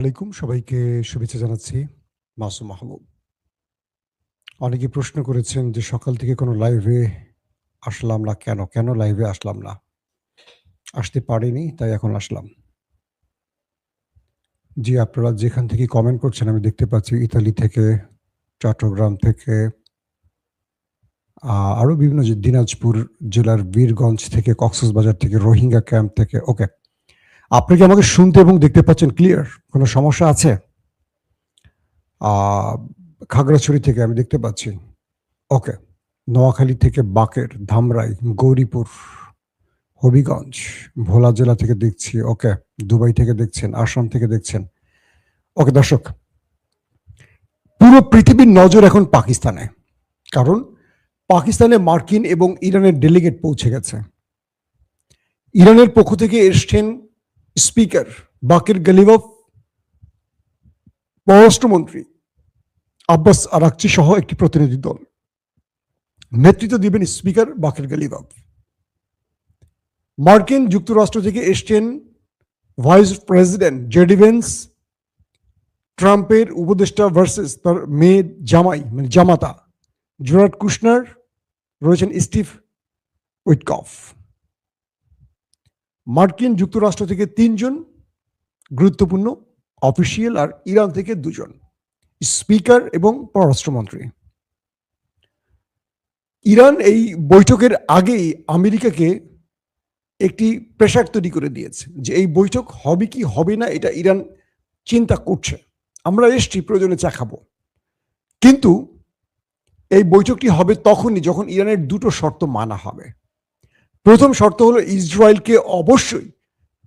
আলাইকুম সবাইকে শুভেচ্ছা জানাচ্ছি। মাসুম মাহমুদ। অনেকে প্রশ্ন করেছেন যে সকাল থেকে কোনো লাইভে আসলাম না কেন? কেন লাইভে আসলাম না? আসতে পারিনি তাই এখন আসলাম। জি, আপনারা যেখান থেকে কমেন্ট করছেন আমি দেখতে পাচ্ছি ইতালি থেকে, চট্টগ্রাম থেকে, আরো বিভিন্ন দিনাজপুর জেলার বীরগঞ্জ থেকে, কক্সবাজার থেকে, রোহিঙ্গা ক্যাম্প থেকে। ওকে। আপনি কি আমাকে শুনতে এবং দেখতে পাচ্ছেন ক্লিয়ার? কোনো সমস্যা আছে? আ খাগড়াছড়ি থেকে আমি দেখতে পাচ্ছি। ওকে। নোয়াখালী থেকে বাকের, ধামরাই, গৌরীপুর, হবিগঞ্জ, ভোলা জেলা থেকে দেখছি। ওকে। দুবাই থেকে দেখছেন, আসাম থেকে দেখছেন। ওকে দর্শক, পুরো পৃথিবীর নজর এখন পাকিস্তানে। কারণ পাকিস্তানে মার্কিন এবং ইরানের ডেলিগেট পৌঁছে গেছে। ইরানের পক্ষ থেকে এসছেন স্পিকার বাকের গালিবফ, পররাষ্ট্রমন্ত্রী আব্বাস আরাকচি সহ একটি প্রতিনিধি দল। নেতৃত্ব দিবেন স্পিকার বাকের গালিবফ। মার্কিন যুক্তরাষ্ট্র থেকে এসছেন ভাইস প্রেসিডেন্ট জেডি ভেন্স, ট্রাম্পের উপদেষ্টা ভার্সেস তার মেয়ে জামাই মানে জামাতা জেরার্ড কুশনার, রয়েছেন স্টিভ উইটকফ। মার্কিন যুক্তরাষ্ট্র থেকে ৩ জন গুরুত্বপূর্ণ অফিসিয়াল, আর ইরান থেকে 2 জন স্পিকার এবং পররাষ্ট্রমন্ত্রী। ইরান এই বৈঠকের আগেই আমেরিকাকে একটি প্রেসার তৈরি করে দিয়েছে যে এই বৈঠক হবে কি হবে না এটা ইরান চিন্তা করছে। আমরা এসছি, প্রয়োজনে চা খাবো। কিন্তু এই বৈঠকটি হবে তখনই যখন ইরানের 2টো শর্ত মানা হবে। প্রথম শর্ত হলো ইসরায়েলকে অবশ্যই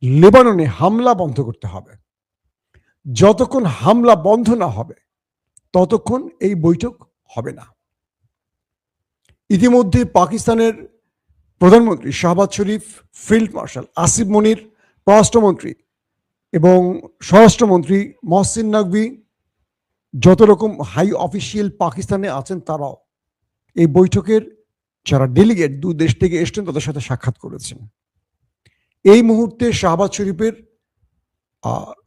লেবাননে হামলা বন্ধ করতে হবে। যতক্ষণ হামলা বন্ধ না হবে ততক্ষণ এই বৈঠক হবে না। ইতিমধ্যে পাকিস্তানের প্রধানমন্ত্রী শাহবাজ শরীফ, ফিল্ড মার্শাল আসিফ মনির, পররাষ্ট্রমন্ত্রী এবং স্বরাষ্ট্রমন্ত্রী মহসিন নকভি, যত রকম হাই অফিসিয়াল পাকিস্তানে আছেন তারাও এই বৈঠকের যারা ডেলিগেট 2 দেশ থেকে এসছেন তাদের সাথে সাক্ষাৎ করেছেন। এই মুহূর্তে শাহবাজ শরীফের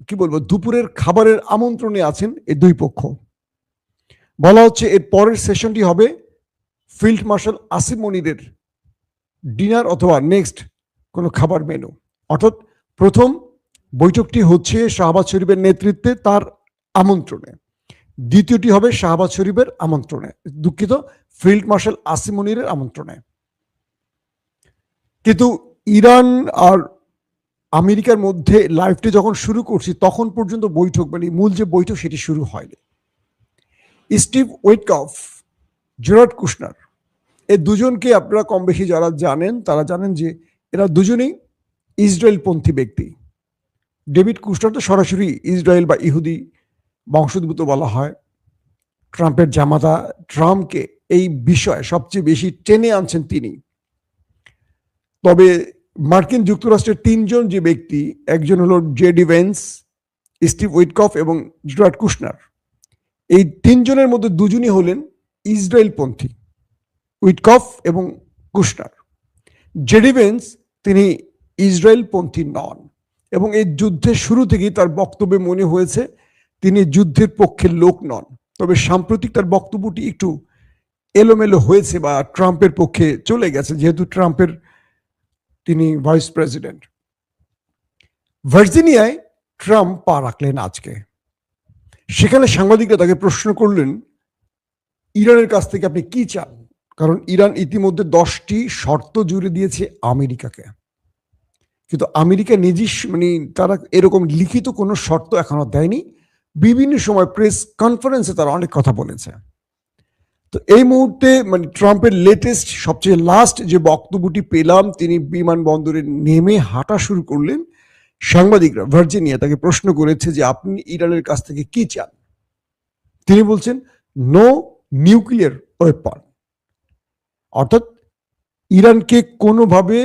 কি বলবো দুপুরের খাবারের আমন্ত্রণে আছেন এই 2 পক্ষ। বলা হচ্ছে এর পরের সেশনটি হবে ফিল্ড মার্শাল আসিফ মনিরের ডিনার অথবা নেক্সট কোনো খাবার মেনু। অর্থাৎ প্রথম বৈঠকটি হচ্ছে শাহবাজ শরীফের নেতৃত্বে তার আমন্ত্রণে, দ্বিতীয়টি হবে শাহবাজ শরীফের আমন্ত্রণে, দুঃখিত, ফিল্ড মার্শাল আসিফ মনিরের আমন্ত্রণে। কিন্তু ইরান আর আমেরিকার মধ্যে লাইভটি যখন শুরু করছি তখন পর্যন্ত বৈঠক মানে মূল যে বৈঠক সেটি শুরু হয়নি। স্টিভ উইটকফ, জেরার্ড কুশনার, এই দুজনকে আপনারা কম বেশি যারা জানেন তারা জানেন যে এরা দুজনেই ইসরায়েলপন্থী ব্যক্তি। ডেভিড কুশনার তো সরাসরি ইসরায়েল বা ইহুদি বংশোদ্ভূত বলা হয়। ট্রাম্পের জামাতা, ট্রাম্পকে এই বিষয়ে সবচেয়ে বেশি টেনে আনছেন তিনি। তবে মার্কিন যুক্তরাষ্ট্রের 3 জন যে ব্যক্তি, একজন হলো জেডি ভেন্স, স্টিভ উইটকফ এবং জেরার্ড কুশনার, এই 3 জনের মধ্যে 2 জনই হলেন ইসরায়েলপন্থী, উইটকফ এবং কুশনার। জেডি ভেন্স তিনি ইসরায়েলপন্থী নন এবং এই যুদ্ধের শুরু থেকেই তার বক্তব্যে মনে হয়েছে তিনি যুদ্ধের পক্ষের লোক নন। তবে সাম্প্রতিক তার বক্তব্যটি একটু এলোমেলো হয়েছে বা ট্রাম্পের পক্ষে চলে গেছে, যেহেতু ট্রাম্পের তিনি ভাইস প্রেসিডেন্ট। ভার্জিনিয়ায় ট্রাম্প পা রাখলেন আজকে। সেখানে সাংবাদিকরা তাকে প্রশ্ন করলেন ইরানের কাছ থেকে আপনি কি চান, কারণ ইরান ইতিমধ্যে 10টি শর্ত জুড়ে দিয়েছে আমেরিকাকে। কিন্তু আমেরিকা নিজস্ব মানে তারা এরকম লিখিত কোনো শর্ত এখনো দেয়নি। বিভিন্ন সময় প্রেস কনফারেন্সে তারা অনেক কথা বলেছে। তো এই মুহূর্তে মানে ট্রাম্পের লেটেস্ট সবচেয়ে লাস্ট যে বক্তব্যটি পেলাম, তিনি বিমানবন্দরে নেমে হাঁটা শুরু করলেন। সাংবাদিকরা ভার্জিনিয়া তাকে প্রশ্ন করেছে যে আপনি ইরানের কাছ থেকে কি চান। তিনি বলছেন নো নিউক্লিয়ার ওয়েপন, অর্থাৎ ইরানকে কোনোভাবে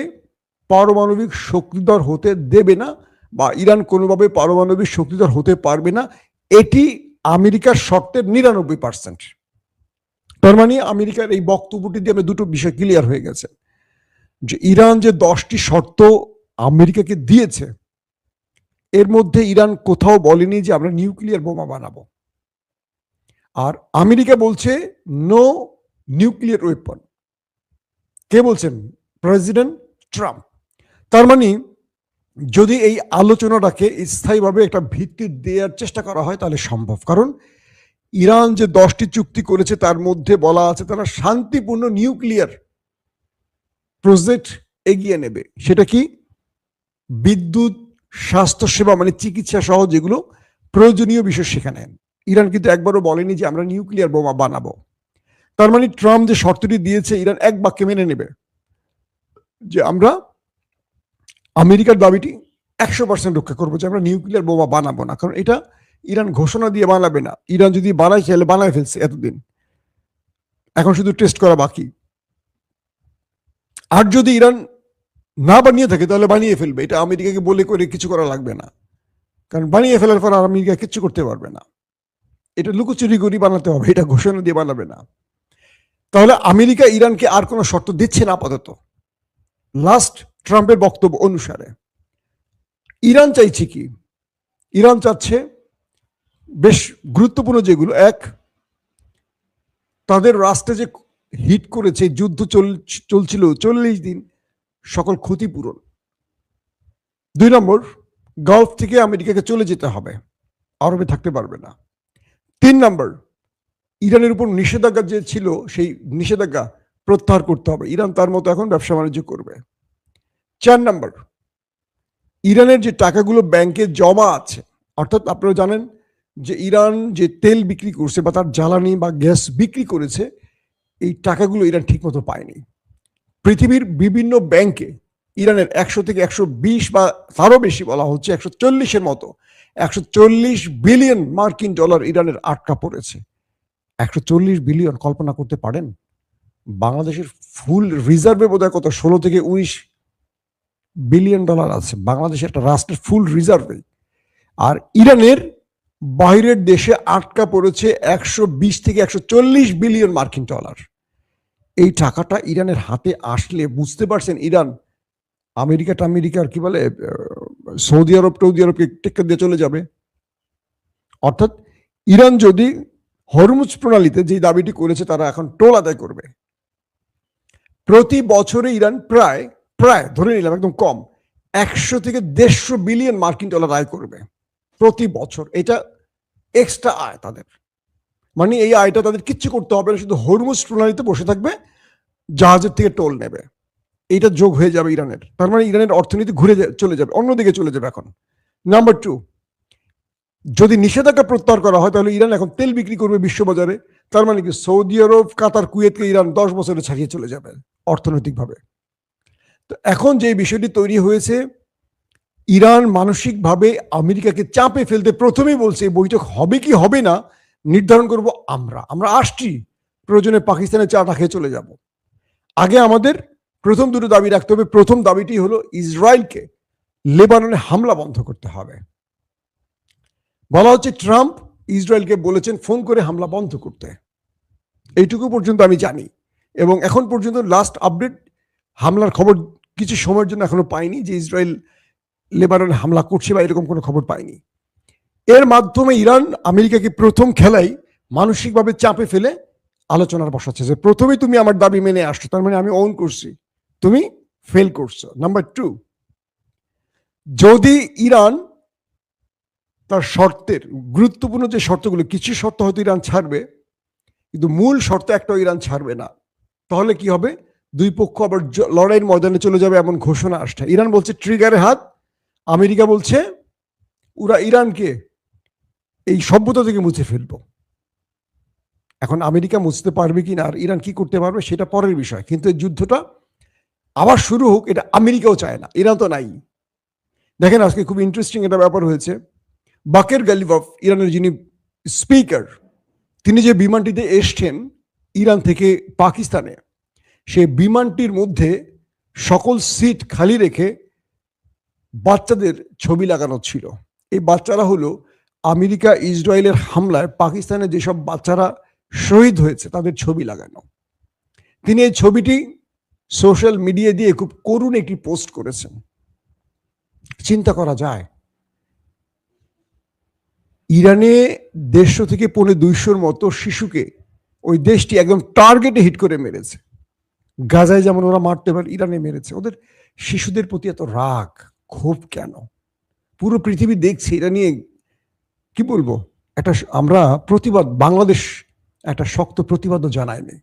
পারমাণবিক শক্তিধর হতে দেবে না বা ইরান কোনোভাবে পারমাণবিক শক্তিধর হতে পারবে না, এটি আমেরিকার শর্তের 99%। তার মানে আমেরিকার এই বক্তব্যটি দিয়ে আমরা 2টো বিষয় ক্লিয়ার হয়ে গেছে যে ইরান যে 10টি শর্ত আমেরিকাকে দিয়েছে এর মধ্যে ইরান কোথাও বলেনি যে আমরা নিউক্লিয়ার বোমা বানাবো। আর আমেরিকা বলছে নো নিউক্লিয়ার ওয়েপন। কে বলছেন? President Trump. তার মানে যদি এই আলোচনাটাকে স্থায়ীভাবে একটা ভিত্তি দেওয়ার চেষ্টা করা হয় তাহলে সম্ভব। কারণ ইরান যে 10টি চুক্তি করেছে তার মধ্যে বলা আছে তারা শান্তিপূর্ণ নিউক্লিয়ার প্রজেক্ট এগিয়ে নেবে। সেটা কি? বিদ্যুৎ, স্বাস্থ্যসেবা মানে চিকিৎসা সহ যেগুলো প্রয়োজনীয় বিষয় সেখানে। ইরান কিন্তু একবারও বলেনি যে আমরা নিউক্লিয়ার বোমা বানাবো। তার মানে ট্রাম্প যে শর্তটি দিয়েছে ইরান এক বাক্যে মেনে নেবে যে আমরা আমেরিকার দাবিটি 100% রক্ষা করবো যে আমরা নিউক্লিয়ার বোমা বানাবো না। কারণ এটা ইরান ঘোষণা দিয়ে বানাবে না। ইরান যদি বানায় চাইলে বানায় ফেলছে এতদিন, এখন শুধু টেস্ট করা বাকি। আর যদি ইরান না বানিয়ে থাকে তাহলে বানিয়ে ফেলবে। এটা আমেরিকাকে বলে করে কিছু করা লাগবে না, কারণ বানিয়ে ফেলার পর আর আমেরিকা কিচ্ছু করতে পারবে না। এটা লুকোচুরি করে বানাতে হবে, এটা ঘোষণা দিয়ে বানাবে না। তাহলে আমেরিকা ইরানকে আর কোনো শর্ত দিচ্ছে না আপাতত, লাস্ট ট্রাম্পের বক্তব্য অনুসারে। ইরান চাইছে কি? ইরান চাচ্ছে বেশ গুরুত্বপূর্ণ যেগুলো, এক, তাদের রাষ্ট্রে যে হিট করেছে, যুদ্ধ চলছিল 40 দিন, সকল ক্ষতিপূরণ। 2 নম্বর, গালফ থেকে আমেরিকাকে চলে যেতে হবে, আরবে থাকতে পারবে না। 3 নম্বর, ইরানের উপর নিষেধাজ্ঞা যে ছিল সেই নিষেধাজ্ঞা প্রত্যাহার করতে হবে, ইরান তার মতো এখন ব্যবসা বাণিজ্য করবে। 4 নম্বর, ইরানের যে টাকাগুলো ব্যাংকে জমা আছে, অর্থাৎ আপনারা জানেন যে ইরান যে তেল বিক্রি করছে বা তার জ্বালানি বা গ্যাস বিক্রি করেছে, এই টাকাগুলো ইরান ঠিকমতো পায়নি। পৃথিবীর বিভিন্ন ব্যাংকে ইরানের 100 থেকে 120 বা তারও বেশি বলা হচ্ছে 140-এর মতো 140 বিলিয়ন মার্কিন ডলার ইরানের আটকা পড়েছে। 140 বিলিয়ন কল্পনা করতে পারেন? বাংলাদেশের ফুল রিজার্ভে বোধহয় কত 16 থেকে 19 বিলিয়ন ডলার আছে বাংলাদেশের একটা রাষ্ট্রের ফুল রিজার্ভে। আর ইরানের বাইরের দেশে আটকা পড়েছে 120 থেকে 140 বিলিয়ন মার্কিন ডলার। এই টাকাটা ইরানের হাতে আসলে বুঝতে পারছেন ইরান আমেরিকার কি বলে সৌদি আরবকে টেক্কা দিয়ে চলে যাবে। অর্থাৎ ইরান যদি হরমুজ প্রণালীতে যে দাবিটি করেছে তারা এখন টোল আদায় করবে। প্রতি বছরে ইরান প্রায় ধরে নিলাম একদম কম 100 থেকে 150 বিলিয়ন মার্কিন ডলার আয় করবে প্রতি বছর। এটা এক্সট্রা আয় তাদের, মানে এই আয়টা তাদের কিচ্ছু করতে হবে না, শুধু হরমুজ প্রণালীতে বসে থাকবে, জাহাজের থেকে টোল নেবে, এইটা যোগ হয়ে যাবে ইরানের। তার মানে ইরানের অর্থনীতি ঘুরে চলে যাবে, অন্যদিকে চলে যাবে এখন। নাম্বার 2, যদি নিষেধাজ্ঞা প্রত্যাহার করা হয় তাহলে ইরান এখন তেল বিক্রি করবে বিশ্ববাজারে। তার মানে কি সৌদি আরব, কাতার, কুয়েতকে ইরান 10 বছরে ছাড়িয়ে চলে যাবে অর্থনৈতিকভাবে। তো এখন যে বিষয়টি তৈরি হয়েছে, ইরান মানসিকভাবে আমেরিকাকে চাপে ফেলতে প্রথমেই বলছে এই বৈঠক হবে কি হবে না নির্ধারণ করব আমরা আসছি, প্রয়োজনে পাকিস্তানের চাটা খেয়ে চলে যাব। আগে আমাদের প্রথম দুটো দাবি রাখতে হবে। প্রথম দাবিটি হলো ইসরায়েলকে লেবাননে হামলা বন্ধ করতে হবে। বলা হচ্ছে ট্রাম্প ইসরায়েলকে বলেছেন ফোন করে হামলা বন্ধ করতে, এইটুকু পর্যন্ত আমি জানি। এবং এখন পর্যন্ত লাস্ট আপডেট হামলার খবর কিছু সময়ের জন্য এখনো পাইনি যে ইসরায়েল লেবাননে হামলা করছে বা এরকম কোনো খবর পাইনি। এর মাধ্যমে ইরান আমেরিকাকে প্রথম খেলাই মানসিকভাবে চাপে ফেলে আলোচনার বসাচ্ছে যে প্রথমেই তুমি আমার দাবি মেনে আসছো, তার মানে আমি অন করছি, তুমি ফেল করছো। নাম্বার 2, যদি ইরান তার শর্তের গুরুত্বপূর্ণ যে শর্তগুলো, কিছু শর্ত হয়তো ইরান ছাড়বে কিন্তু মূল শর্ত একটাও ইরান ছাড়বে না, তাহলে কি হবে? দুই পক্ষ আবার লড়াইয়ের ময়দানে চলে যাবে এমন ঘোষণা আসছে। ইরান বলছে ট্রিগারে হাত, আমেরিকা বলছে ওরা ইরানকে এই সভ্যতা থেকে মুছে ফেলবো। এখন আমেরিকা মুছতে পারবে কিনা আর ইরান কি করতে পারবে সেটা পরের বিষয়, কিন্তু এই যুদ্ধটা আবার শুরু হোক এটা আমেরিকাও চায় না, ইরান তো নাই। দেখেন আজকে খুব ইন্টারেস্টিং একটা ব্যাপার হয়েছে। বাকের গালিবাফ, ইরানের যিনি স্পিকার, তিনি যে বিমানটিতে এসছেন ইরান থেকে পাকিস্তানে, সে বিমানটির মধ্যে সকল সিট খালি রেখে বাচ্চাদের ছবি লাগানো ছিল। এই বাচ্চারা হলো আমেরিকা ইসরায়েলের হামলায় পাকিস্তানে যেসব বাচ্চারা শহীদ হয়েছে তাদের ছবি লাগানো। তিনি এই ছবিটি সোশ্যাল মিডিয়া দিয়ে খুব করুণ একটি পোস্ট করেছেন। চিন্তা করা যায় ইরানে 150 থেকে 200 মতো শিশুকে ওই দেশটি একদম টার্গেটে হিট করে মেরেছে। গাজায় যেমন ওরা মারতে পারে, ইরানে মেরেছে। ওদের শিশুদের প্রতি এত রাগ ক্ষোভ কেন? পুরো পৃথিবী দেখছে এটা নিয়ে। কি বলবো, একটা আমরা প্রতিবাদ, বাংলাদেশ একটা শক্ত প্রতিবাদও জানায়নি।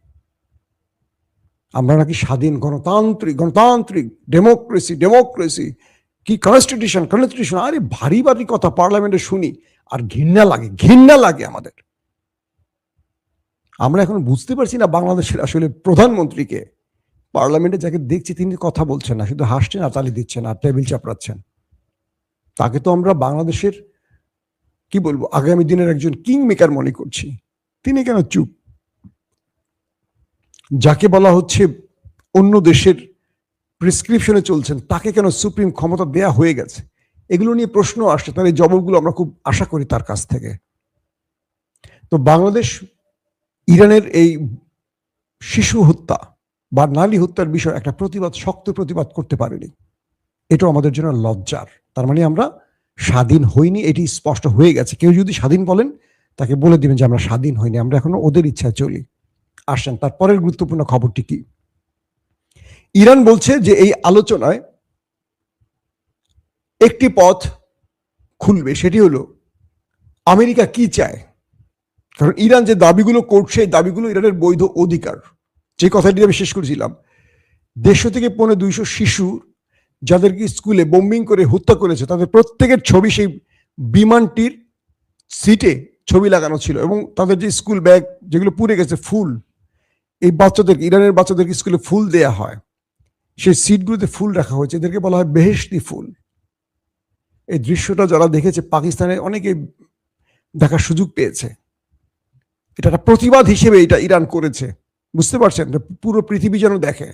আমরা নাকি স্বাধীন গণতান্ত্রিক ডেমোক্রেসি কি কনস্টিটিউশন। আরে ভারী ভারী কথা পার্লামেন্টে শুনি আর ঘৃণা লাগে আমাদের। আমরা এখন বুঝতে পারছি না বাংলাদেশের আসলে প্রধানমন্ত্রীকে। পার্লামেন্টে যাকে দেখছি তিনি কথা বলছেন না, শুধু হাসছেন আর তালি দিচ্ছেন আর টেবিল চাপড়াচ্ছেন। তাকে তো আমরা বাংলাদেশের কি বলবো আগামী দিনের একজন কিং মেকার মনে করছি। তিনি কেন চুপ? যাকে বলা হচ্ছে অন্য দেশের প্রেসক্রিপশনে চলছেন, তাকে কেন সুপ্রিম ক্ষমতা দেয়া হয়ে গেছে? এগুলো নিয়ে প্রশ্ন আসছে, তার এই জবাবগুলো আমরা খুব আশা করি তার কাছ থেকে। তো বাংলাদেশ ইরানের এই শিশু হত্যা বা নারী হত্যার বিষয়ে একটা শক্ত প্রতিবাদ করতে পারেনি। এটা আমাদের জন্য লজ্জার। তার মানে আমরা স্বাধীন হইনি, এটি স্পষ্ট হয়ে গেছে। কেউ যদি স্বাধীন বলেন তাকে বলে দিবেন যে আমরা স্বাধীন হইনি, আমরা এখনো ওদের ইচ্ছায় চলি। আসেন তারপরের গুরুত্বপূর্ণ খবরটি কি। ইরান বলছে যে এই আলোচনায় একটি পথ খুলবে, সেটি হলো আমেরিকা কি চায়। কারণ ইরান যে দাবিগুলো করছে, এই দাবিগুলো ইরানের বৈধ অধিকার। যে কথাটি আমি শেষ করেছিলাম, 150 থেকে 200 শিশু যাদেরকে স্কুলে বোম্বিং করে হত্যা করেছে, তাদের প্রত্যেকের ছবি সেই বিমানটির সিটে ছবি লাগানো ছিল। এবং তাদের যে স্কুল ব্যাগ যেগুলো পুড়ে গেছে, ফুল, এই বাচ্চাদেরকে, ইরানের বাচ্চাদেরকে স্কুলে ফুল দেয়া হয়, সেই সিটগুলোতে ফুল রাখা হয়েছে। এদেরকে বলা হয় বেহেশতি ফুল। এই দৃশ্যটা যারা দেখেছে, পাকিস্তানে অনেকে দেখার সুযোগ পেয়েছে। এটা একটা প্রতিবাদ হিসেবে এটা ইরান করেছে, বুঝতে পারছেন? পুরো পৃথিবী যেন দেখে।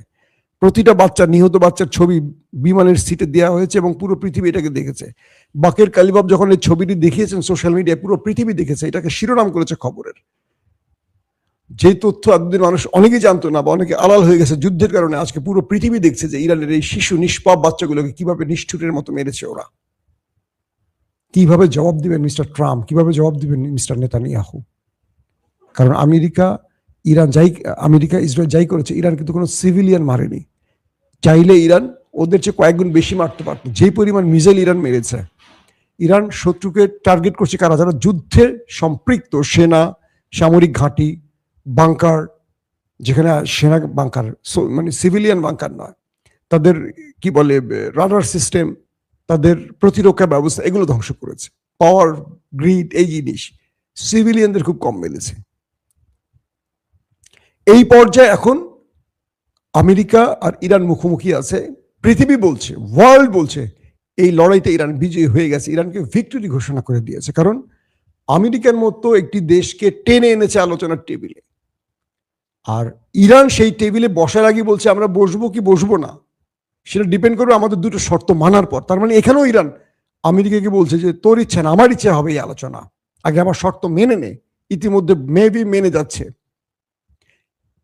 প্রতিটা বাচ্চা, নিহত বাচ্চার ছবি বিমানের সিটে দেওয়া হয়েছে এবং পুরো পৃথিবী এটাকে দেখেছে। বাকের কালিবাব যখন এই ছবিটি দেখিয়েছেন সোশ্যাল মিডিয়ায়, পুরো পৃথিবী দেখেছে, এটাকে শিরোনাম করেছে খবরের। যে তথ্য এতদিন মানুষ অনেকেই জানতো না বা অনেকে আড়াল হয়ে গেছে যুদ্ধের কারণে, আজকে পুরো পৃথিবী দেখছে যে ইরানের এই শিশু নিষ্পাপ বাচ্চাগুলোকে কিভাবে নিষ্ঠুরের মতো মেরেছে ওরা। কিভাবে জবাব দিবেন মিস্টার ট্রাম্প, কিভাবে জবাব দিবেন মিস্টার নেতানিয়াহু? কারণ আমেরিকা ইসরায়েল যাই করেছে, ইরান কিন্তু কোনো সিভিলিয়ান মারেনি। চাইলে ইরান ওদের চেয়ে কয়েকগুণ বেশি মারতে পারত। যেই পরিমাণ মিসাইল ইরান মেরেছে, ইরান শত্রুকে টার্গেট করছে কারা? যারা যুদ্ধে সম্পৃক্ত, সেনা, সামরিক ঘাঁটি, বাংকার, যেখানে সেনা বাংকার, মানে সিভিলিয়ান বাংকার নয়, তাদের কি বলে রাডার সিস্টেম, তাদের প্রতিরক্ষা ব্যবস্থা, এগুলো ধ্বংস করেছে। পাওয়ার গ্রিড, এই জিনিস সিভিলিয়ানদের খুব কম মেলেছে। এই পর্যায়ে এখন আমেরিকা আর ইরান মুখোমুখি আছে। পৃথিবী বলছে, ওয়ার্ল্ড বলছে এই লড়াইতে ইরান বিজয়ী হয়ে গেছে, ইরানকে ভিক্টরি ঘোষণা করে দিয়েছে। কারণ আমেরিকার মতো একটি দেশকে টেনে এনেছে আলোচনার টেবিলে, আর ইরান সেই টেবিলে বসার আগে বলছে আমরা বসবো কি বসবো না, সেটা ডিপেন্ড করবে আমাদের দুটো শর্ত মানার পর। তার মানে এখানেও ইরান আমেরিকাকে বলছে যে তোর ইচ্ছা না আমার ইচ্ছা হবে এই আলোচনা, আগে আমার শর্ত মেনে নে। ইতিমধ্যে মেবি মেনে যাচ্ছে।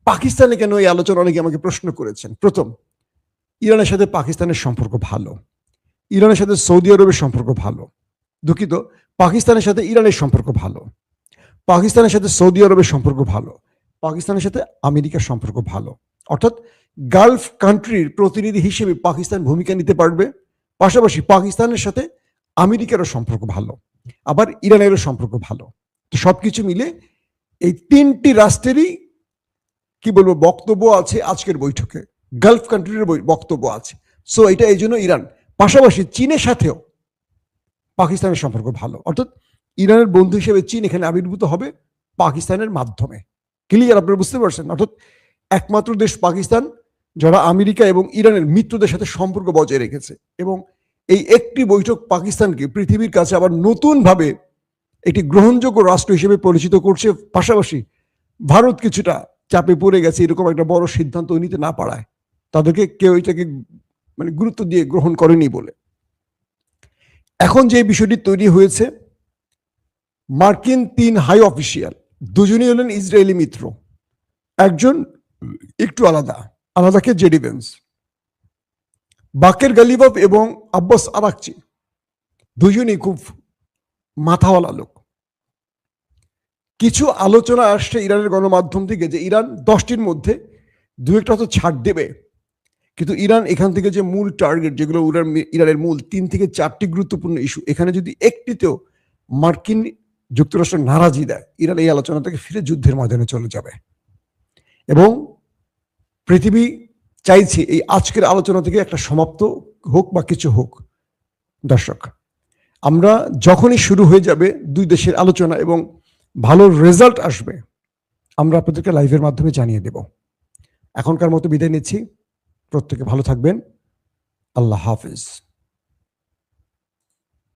পাকিস্তানে কেন এই আলোচনা, অনেকে আমাকে প্রশ্ন করেছেন। প্রথম, ইরানের সাথে পাকিস্তানের সম্পর্ক ভালো, ইরানের সাথে সৌদি আরবের সম্পর্ক ভালো। দুঃখিত, পাকিস্তানের সাথে ইরানের সম্পর্ক ভালো, পাকিস্তানের সাথে সৌদি আরবের সম্পর্ক ভালো, পাকিস্তানের সাথে আমেরিকার সম্পর্ক ভালো। অর্থাৎ গালফ কান্ট্রির প্রতিনিধি হিসেবে পাকিস্তান ভূমিকা নিতে পারবে। পাশাপাশি পাকিস্তানের সাথে আমেরিকারও সম্পর্ক ভালো, আবার ইরানেরও সম্পর্ক ভালো। তো সবকিছু মিলে এই তিনটি রাষ্ট্রেরই কি বলবো বক্তব্য আছে আজকের বৈঠকে, গালফ কান্ট্রির বক্তব্য আছে। সো এটা এই জন্য ইরান, পাশাপাশি চীনের সাথেও পাকিস্তানের সম্পর্ক ভালো। অর্থাৎ ইরানের বন্ধু হিসেবে চীন এখানে আবির্ভূত হবে পাকিস্তানের মাধ্যমে। ক্লিয়ার? আপনারা বুঝতে পারছেন? অর্থাৎ একমাত্র দেশ পাকিস্তান যারা আমেরিকা এবং ইরানের মিত্রদের সাথে সম্পর্ক বজায় রেখেছে, এবং এই একটি বৈঠক পাকিস্তানকে পৃথিবীর কাছে আবার নতুনভাবে একটি গ্রহণযোগ্য রাষ্ট্র হিসেবে পরিচিত করছে। পাশাপাশি ভারত কিছুটা চাপে পড়ে গেছে এরকম একটা বড় সিদ্ধান্ত নিতে না পারায়, তাদেরকে কেউ এটাকে মানে গুরুত্ব দিয়ে গ্রহণ করেনি বলে। এখন যে বিষয়টি তৈরি হয়েছে, মার্কিন 3 হাই অফিসিয়াল, দুজনই হলেন ইসরায়েলি মিত্র। একজন একটু আলাদাকে জেডি ভেন্স, বাকের গালিবাফ এবং আব্বাস আরাকচি, দুজনই খুব মাথাওয়ালা লোক। কিছু আলোচনা আসছে ইরানের গণমাধ্যম থেকে যে ইরান 10টির মধ্যে 2-1টা তো ছাড় দেবে, কিন্তু ইরান এখান থেকে যে মূল টার্গেট যেগুলো ইরানের মূল 3 থেকে 4টি গুরুত্বপূর্ণ ইস্যু, এখানে যদি একটিতেও মার্কিন যুক্তরাষ্ট্র নারাজি দেয়, ইরান এই আলোচনা থেকে ফিরে যুদ্ধের ময়দানে চলে যাবে। এবং পৃথিবী চাইছে এই আজকের আলোচনা থেকে একটা সমাপ্ত হোক বা কিছু হোক। দর্শক, আমরা যখনই শুরু হয়ে যাবে দুই দেশের আলোচনা এবং ভালো রেজাল্ট আসবে, আমরা আপনাদেরকে লাইভের মাধ্যমে জানিয়ে দেব। এখনকার মতো বিদায় নিচ্ছি। প্রত্যেকে ভালো থাকবেন। আল্লাহ হাফিজ।